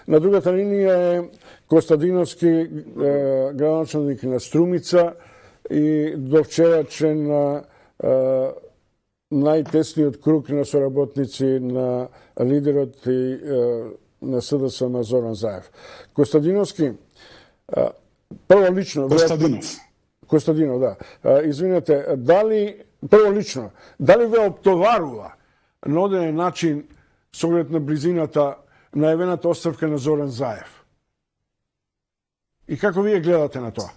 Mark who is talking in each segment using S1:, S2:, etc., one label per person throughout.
S1: На другата линија е Костадиновски, градоначалник на Струмица и до вчера член на најтесниот круг на соработници на лидерот и на СДСМ Зоран Заев. Костадиновски, прво лично... Костадинов, да. Извинете, прво лично, дали ве оптоварува на оден начин со оглед на близината најавената оставка на Зоран Заев? И како вие гледате на тоа?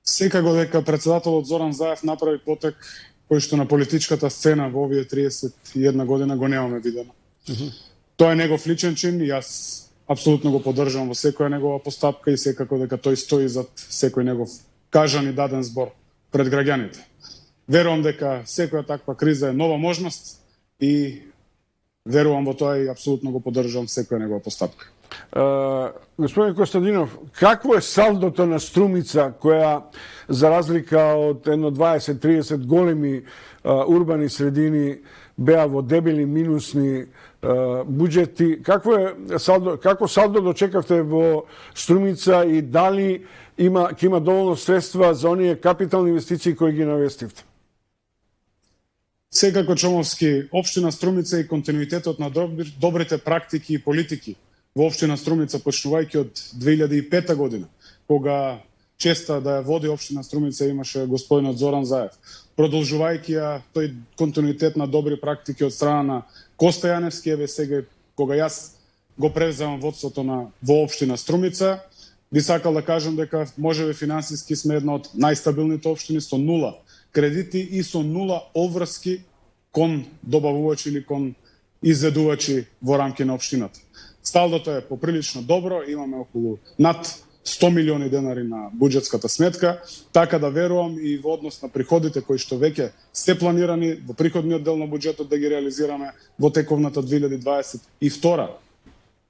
S2: Секако дека председателот Зоран Заев направи потек кој што на политичката сцена во овие 31 година го немаме видено. Тоа е негов личен чин и јас апсолутно го поддржувам во секоја негова постапка и секако дека тој стои зад секој негов кажан и даден збор пред граѓаните. Верувам дека секоја таква криза е нова можност и верувам во тоа и апсолутно го поддржувам секоја негова постапка.
S1: Господин Костадинов, какво е салдото на Струмица, која за разлика од едно 20-30 големи урбани средини беа во дебели минусни буџети? Како салдо дочекавте во Струмица и дали ќе има доволно средства за оние капитални инвестиции кои ги навестивте?
S2: Секако Чомовски, општина Струмица и континуитетот на добрите практики и политики во општина Струмица, почнувајќи од 2005 година, кога честа да ја води општина Струмица имаше господинот Зоран Заев, продолжувајќи ја тој континуитет на добри практики од страна на Коста Јаневски, еве сега кога јас го превземам водството во општина Струмица, би сакал да кажам дека можеби финансиски сме една од најстабилните општини со нула кредити и со нула обврски кон добавувачи или кон изведувачи во рамки на општината. Салдото е поприлично добро, имаме околу над 100 милиони денари на буџетската сметка, така да верувам и во однос на приходите кои што веќе се планирани во приходниот дел на буџетот да ги реализираме во тековната 2022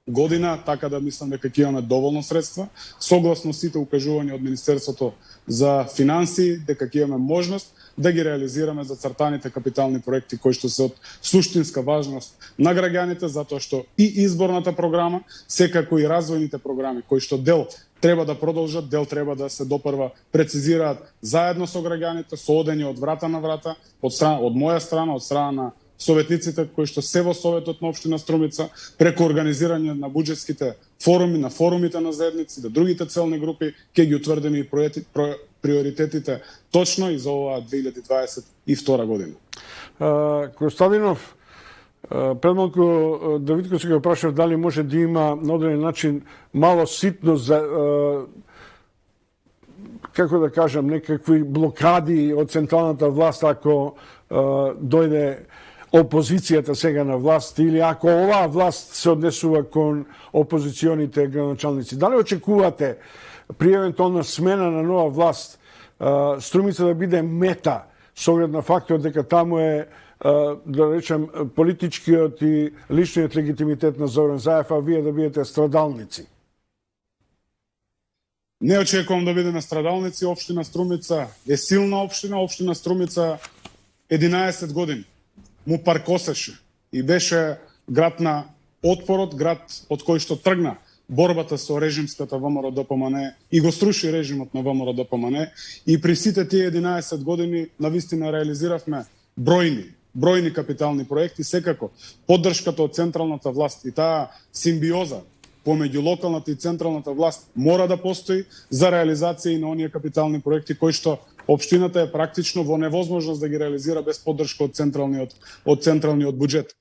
S2: година, така да мислам дека ќе имаме доволно средства, согласно сите укажувања од Министерството за финансии, дека ќе имаме можност да ги реализираме зацртаните капитални проекти кои што се од суштинска важност на граѓаните, затоа што и изборната програма, секако и развојните програми кои што дел треба да продолжат, дел треба да се допрва прецизираат заедно со граѓаните, со одење од врата на врата, од моја страна, од страна на советниците кои што се во Советот на општина Струмица, преку организирање на буџетските форуми, на форумите на заедници, да другите целни групи ќе ги утврдиме и приоритетите точно и за оваа 2022 година.
S1: Костадинов, пред малку Давидко се го прашав дали може да има на одреден начин мало ситно за како да кажам, некакви блокади од централната власт ако дојде опозицијата сега на власт или ако оваа власт се однесува кон опозиционите градоначалници. Дали очекувате при евентуална смена на нова власт Струмица да биде мета со оглед на фактот дека таму е да речем политичкиот и личниот легитимитет на Зоран Заев, а вие да бидете страдалници?
S2: Не очекувам да бидеме страдалници. Општина Струмица е силна општина. Општина Струмица 11 години му паркосеше и беше град на отпорот, град од кој што тргна борбата со режимската ВМРО ДПМН и го струши режимот на ВМРО ДПМН и при сите тие 11 години навистина реализиравме бројни капитални проекти, секако поддршката од централната власт и таа симбиоза помеѓу локалната и централната власт мора да постои за реализација и на оние капитални проекти кои што општината е практично во невозможност да ги реализира без поддршка од централниот буџет.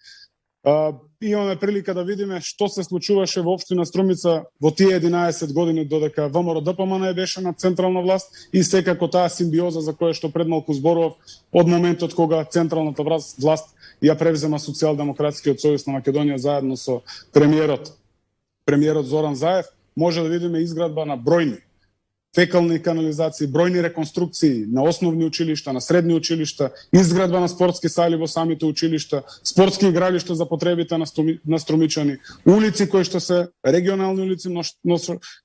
S2: Имаме прилика да видиме што се случуваше во општина Струмица во тие 11 години додека ВМРО ДПМН беше на централна власт и секако таа симбиоза за која што пред малку зборував од моментот кога централната власт ја превзема Социјалдемократскиот сојуз на Македонија заедно со премиерот Зоран Заев, може да видиме изградба на бројни фекални канализации, бројни реконструкции на основни училишта, на средни училишта, изградба на спортски сали во самите училишта, спортски игралишта за потребите на струмичани, улици кои што се регионални улици, но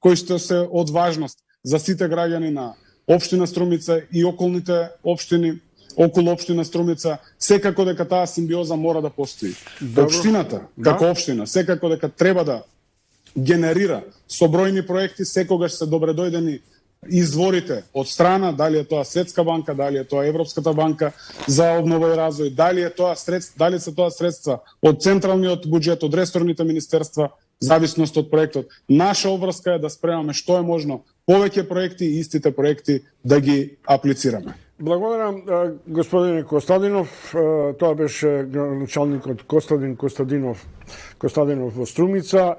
S2: кои што се од важност за сите граѓани на општина Струмица и околните општини околу општина Струмица, секако дека таа симбиоза мора да постои. Општината, како општина, секако дека треба да генерира со бројни проекти, секогаш се добредојдени изворите од страна, дали е тоа Светска банка, дали е тоа Европската банка за обнова и развој, дали се тоа средства од централниот буџет, од ресорните министерства, зависност од проектот. Наша обврска е да спремаме што е можно повеќе проекти и истите проекти да ги аплицираме.
S1: Благодарам, господине Костадинов. Тоа беше началникот Костадинов во Струмица.